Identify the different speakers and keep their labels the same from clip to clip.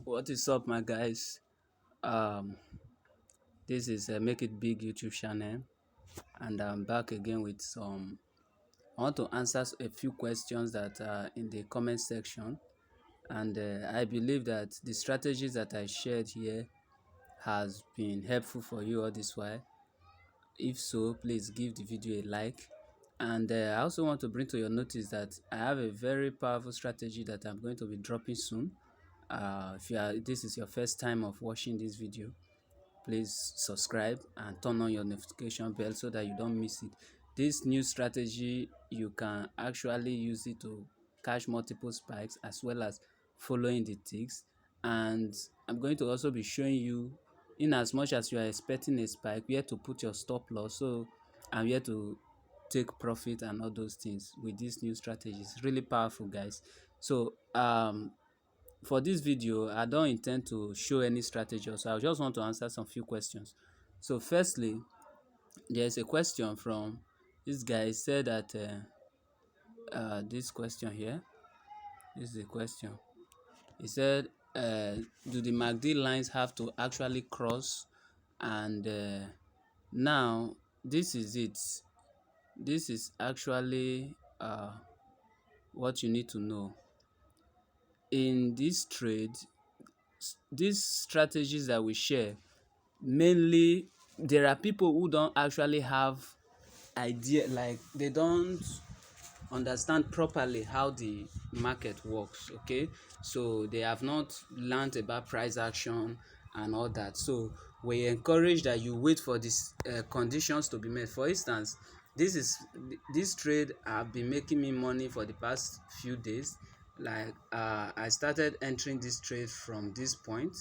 Speaker 1: What is up, my guys? Um, this is Make It Big YouTube channel, and I'm back again with some. I want to answer a few questions that are in the comment section, and I believe that the strategies that I shared here has been helpful for you all this while. If so, please give the video a like. And I also want to bring to your notice that I have a very powerful strategy that I'm going to be dropping soon. If this is your first time of watching this video, please subscribe and turn on your notification bell so that you don't miss it. This new strategy, you can actually use it to catch multiple spikes as well as following the ticks. And I'm going to also be showing you, in as much as you are expecting a spike, where to put your stop loss. So I'm here to take profit and all those things with this new strategy. It's really powerful, guys. So for this video, I don't intend to show any strategy, so I just want to answer some few questions. So firstly, there's a question from this guy. He said that this question here, this is the question. He said, do the MACD lines have to actually cross? And now this is it. This is actually what you need to know. In this trade, these strategies that we share, mainly there are people who don't actually have idea, like they don't understand properly how the market works. Okay, so they have not learned about price action and all that. So we encourage that you wait for these conditions to be met. For instance, this trade have been making me money for the past few days. Like I started entering this trade from this point.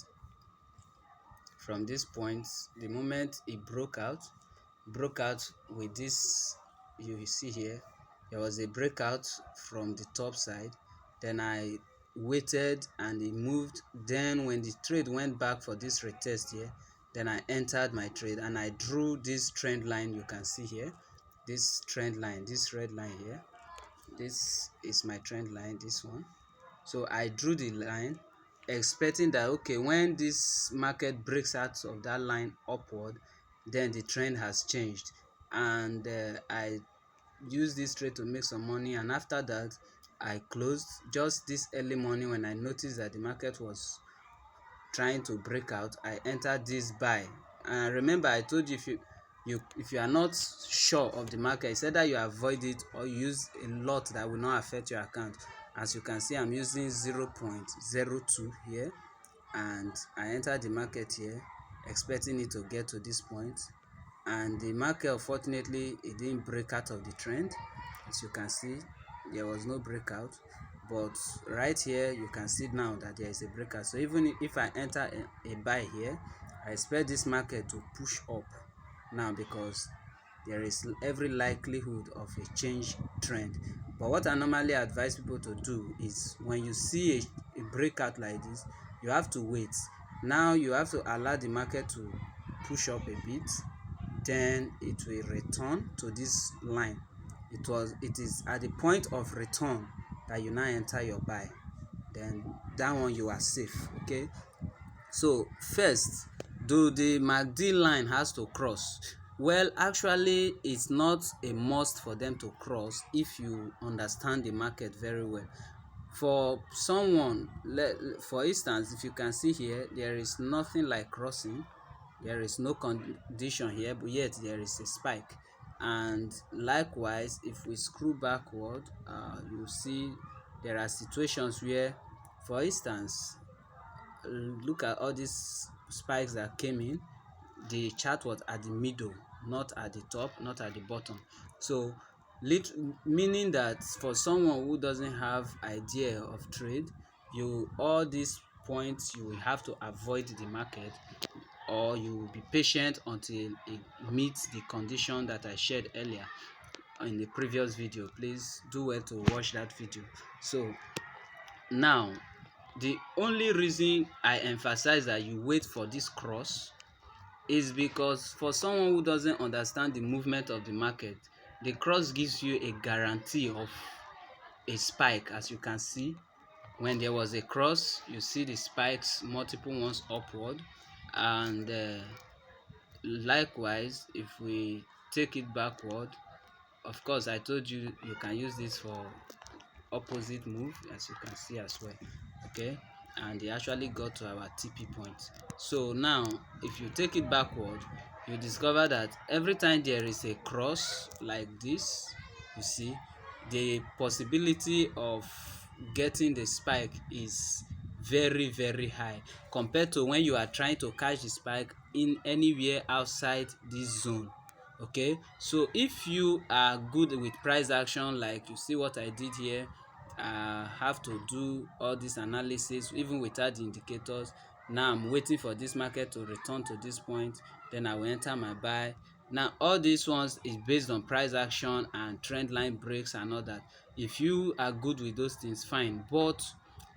Speaker 1: The moment it broke out with this, you see here, there was a breakout from the top side. Then I waited and it moved. Then when the trade went back for this retest here, then I entered my trade and I drew this trend line. You can see here, this trend line, this red line here, this is my trend line, this one. So I drew the line expecting that, okay, when this market breaks out of that line upward, then the trend has changed. And I used this trade to make some money, and after that I closed just this early morning. When I noticed that the market was trying to break out, I entered this buy. And remember, I told you, if you are not sure of the market, it's either you avoid it or use a lot that will not affect your account. As you can see, I'm using 0.02 here, and I entered the market here expecting it to get to this point, and the market, unfortunately, it didn't break out of the trend. As you can see, there was no breakout, but right here you can see now that there is a breakout. So even if I enter a buy here, I expect this market to push up now, because there is every likelihood of a change trend. But what I normally advise people to do is, when you see a breakout like this, you have to wait. Now you have to allow the market to push up a bit, then it will return to this line. It is at the point of return that you now enter your buy. Then that one you are safe. Okay, so first, do the MACD line has to cross? Well, actually it's not a must for them to cross if you understand the market very well. For someone, for instance, if you can see here, there is nothing like crossing. There is no condition here, but yet there is a spike. And likewise, if we scroll backward, you see there are situations where, for instance, look at all these spikes that came in. The chart was at the middle, not at the top, not at the bottom. So meaning that for someone who doesn't have idea of trade, all these points you will have to avoid the market, or you will be patient until it meets the condition that I shared earlier in the previous video. Please do well to watch that video. So now, the only reason I emphasize that you wait for this cross is because, for someone who doesn't understand the movement of the market, the cross gives you a guarantee of a spike. As you can see, when there was a cross, you see the spikes multiple ones upward, and likewise if we take it backward, of course I told you you can use this for opposite move, as you can see as well. Okay, and they actually got to our TP point. So now if you take it backward, you discover that every time there is a cross like this, you see the possibility of getting the spike is very high compared to when you are trying to catch the spike in anywhere outside this zone. Okay, so if you are good with price action, like you see what I did here, have to do all this analysis even without the indicators. Now I'm waiting for this market to return to this point, then I will enter my buy. Now all these ones is based on price action and trend line breaks and all that. If you are good with those things, fine, but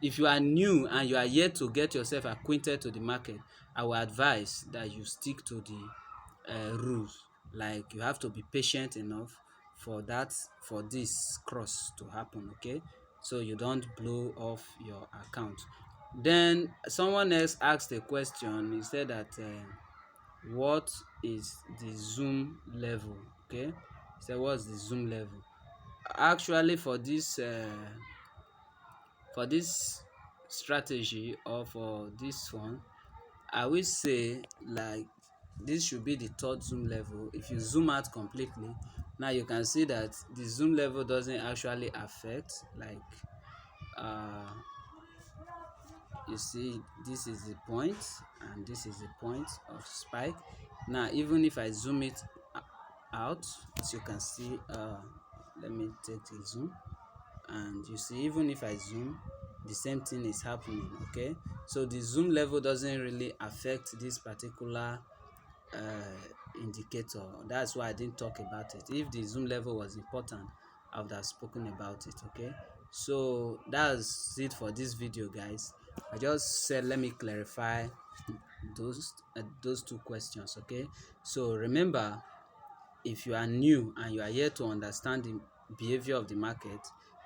Speaker 1: if you are new and you are yet to get yourself acquainted to the market, I will advise that you stick to the rules. Like, you have to be patient enough for this cross to happen, okay, so you don't blow off your account. Then someone else asked a question. He said that what is the zoom level? Okay, he said, what's the zoom level? Actually, for this strategy, or for this one, I will say, like, this should be the third zoom level. If you zoom out completely, now you can see that the zoom level doesn't actually affect, like, uh you see this is the point and this is the point of spike. Now even if I zoom it out, as you can see, let me take the zoom, and you see even if I zoom, the same thing is happening. Okay, so the zoom level doesn't really affect this particular indicator. That's why I didn't talk about it. If the zoom level was important, I would have spoken about it. Okay, so that's it for this video, guys. I just said let me clarify those two questions. Okay, so remember, if you are new and you are here to understand the behavior of the market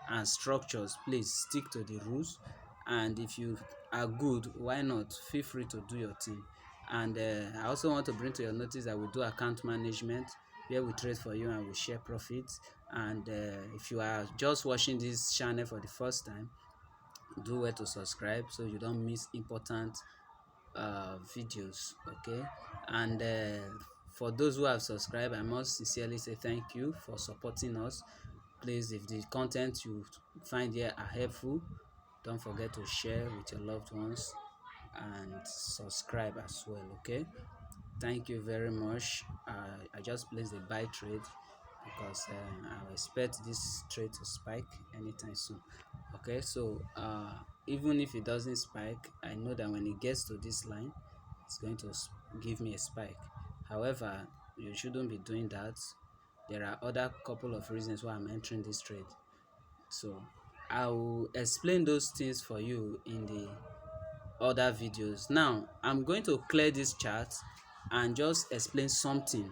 Speaker 1: and structures, please stick to the rules. And if you are good, why not? Feel free to do your thing. And I also want to bring to your notice that we do account management, where we trade for you and we share profits. And if you are just watching this channel for the first time, do well to subscribe so you don't miss important videos. Okay, and for those who have subscribed, I must sincerely say thank you for supporting us. Please, if the content you find here are helpful, don't forget to share with your loved ones and subscribe as well. Okay, thank you very much. I just placed a buy trade because I expect this trade to spike anytime soon. Okay, so even if it doesn't spike, I know that when it gets to this line, it's going to give me a spike. However, you shouldn't be doing that. There are other couple of reasons why I'm entering this trade, so I will explain those things for you in the other videos. Now I'm going to clear this chart and just explain something.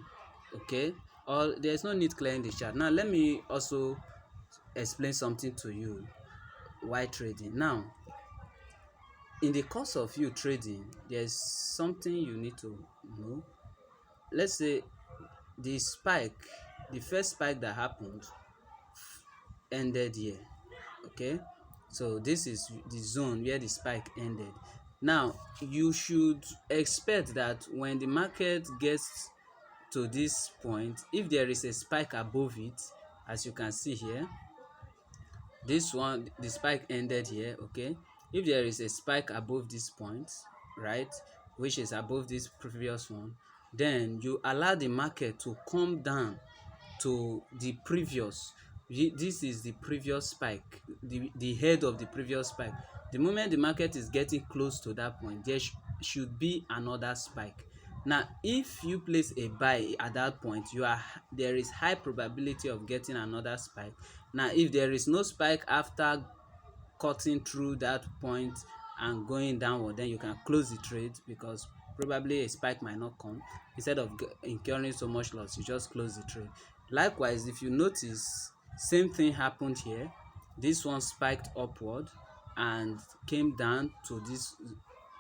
Speaker 1: Okay, or there's no need clearing the chart. Now let me also explain something to you why trading. Now, in the course of you trading, there's something you need to know. Let's say the spike, the first spike that happened ended here. Okay, so this is the zone where the spike ended. Now you should expect that when the market gets to this point, if there is a spike above it, as you can see here, this one, the spike ended here. Okay, if there is a spike above this point, right, which is above this previous one, then you allow the market to come down to the previous, this is the previous spike, the head of the previous spike. The moment the market is getting close to that point, there should be another spike. Now if you place a buy at that point, there is high probability of getting another spike. Now if there is no spike after cutting through that point and going downward, then you can close the trade, because probably a spike might not come. Instead of incurring so much loss, you just close the trade. Likewise, if you notice, same thing happened here. This one spiked upward, and came down to this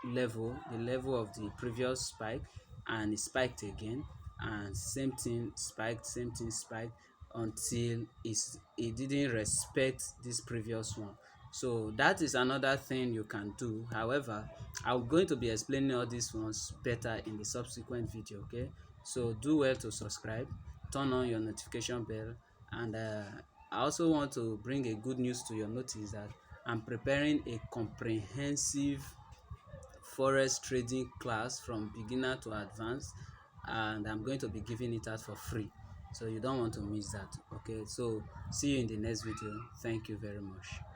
Speaker 1: level, the level of the previous spike, and it spiked again, and same thing spiked, same thing spiked, until it didn't respect this previous one. So that is another thing you can do. However, I'm going to be explaining all these ones better in the subsequent video. Okay, so do well to subscribe, turn on your notification bell, and I also want to bring a good news to your notice that I'm preparing a comprehensive forex trading class from beginner to advanced, and I'm going to be giving it out for free, so you don't want to miss that. Okay, so see you in the next video. Thank you very much.